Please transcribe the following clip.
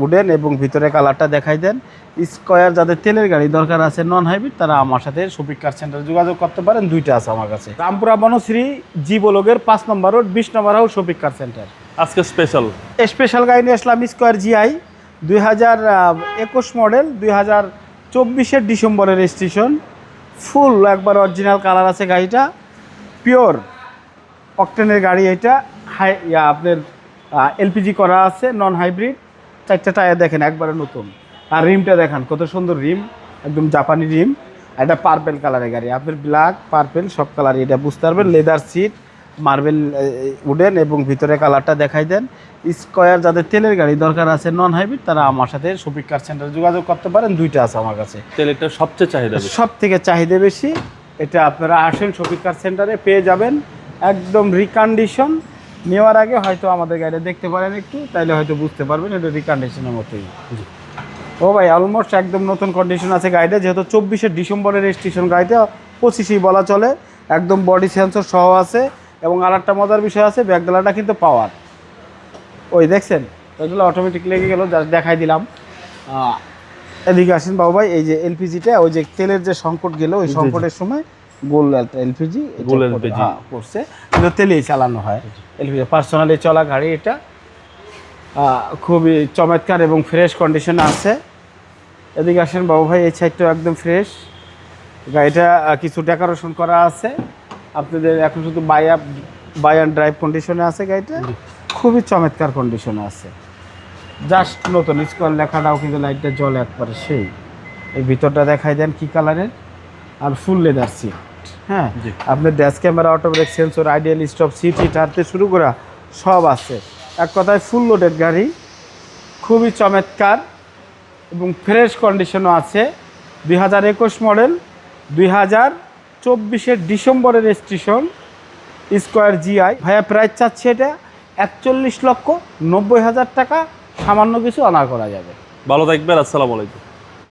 Wooden এবং ভিতরে কালারটা দেখাই দেন। স্কয়ার যাদের তেলের গাড়ি দরকার আছে নন হাইব্রিড, তারা আমার সাথে শফিক কার সেন্টারে যোগাযোগ করতে পারেন। দুইটা আছে আমার কাছে, রামপুরা বনশ্রী জি ব্লকের 5 নম্বর রোড 20 নম্বর হাউস শফিক কার সেন্টার। আজকে স্পেশাল গাড়ি নিয়ে আসলাম স্কয়ার জিআই 2021 মডেল, 2024 ডিসেম্বরের রেজিস্ট্রেশন, ফুল একবার অরিজিনাল কালার আছে গাড়িটা, পিওর অকটেনের গাড়ি এটা। আপনার এলপিজি করা আছে, নন হাইব্রিড। 4টা টায়ার দেখেন একবারে নতুন, আর রিমটা দেখান কত সুন্দর রিম, একদম জাপানি রিম। এটা পার্পেল কালারের গাড়ি, আপনার ব্ল্যাক পার্পেল সব কালার এটা বুঝতে পারবেন। লেদার সিট, মার্বেল উডেন এবং ভিতরে কালারটা দেখাই দেন। স্কয়ার যাদের তেলের গাড়ি দরকার আছে নন হাইব্রিড, তারা আমার সাথে শফিক কার সেন্টারে যোগাযোগ করতে পারেন। দুইটা আছে আমার কাছে। তেলেরটা সবচেয়ে চাহিদা বেশি, সব থেকে চাহিদা বেশি। এটা আপনারা আসেন শফিক কার সেন্টারে পেয়ে যাবেন একদম রিকন্ডিশন। নেওয়ার আগে হয়তো আমাদের গাড়িটা দেখতে পারেন একটু, তাইলে হয়তো বুঝতে পারবেন এটা রিকন্ডিশনের মতোই। ও ভাই অলমোস্ট একদম নতুন কন্ডিশন আছে গাড়িটা, যেহেতু 24 ডিসেম্বরের রেজিস্ট্রেশন গাড়িটা, 25ই বলা চলে। একদম বডি সেন্সর সহ আছে। এবং আর একটা মজার বিষয় আছে, ব্যাকডালাটা কিন্তু পাওয়ার। ওই দেখছেন ওইগুলো অটোমেটিক লেগে গেল, জাস্ট দেখাই দিলাম। এদিকে আসেন বাবু ভাই, এই যে এলপিজিটা, ওই যে তেলের যে সংকট গেল, ওই সংকটের সময় গোল এলপিজি করছে, কিন্তু তেলেই চালানো হয়। এলপিজি পার্সোনালি চলা গাড়ি এটা, খুবই চমৎকার এবং ফ্রেশ কন্ডিশনে আছে। এদিকে আসেন বাবু ভাই, এই সাইডটাও একদম ফ্রেশ। গাড়িটা কিছু ডেকোরেশন করা আছে আপনাদের, এখন শুধু বাই অ্যান্ড ড্রাইভ কন্ডিশনে আছে গাড়িটা, খুবই চমৎকার কন্ডিশনে আছে। জাস্ট নতুন, স্কয়ার লেখাটাও কিন্তু লাইটটা জলে একবারে সেই। এই ভিতরটা দেখাই দেন কি কালারের, আর ফুল লেদার সিট। হ্যাঁ, আপনার dash camera, auto brake sensor, ideal stop, seat হিটারতে শুরু করা সব আছে। এক কথায় ফুল লোডেড গাড়ি, খুবই চমৎকার এবং ফ্রেশ কন্ডিশনও আছে। 2021 মডেল, 2024 ডিসেম্বরের রেজিস্ট্রেশন, স্কয়ার জিআই। ভাইয়া প্রাইস চাচ্ছে এটা 41,90,000 টাকা, সামান্য কিছু অনার করা যাবে। ভালো থাকবেন, আসসালামু আলাইকুম।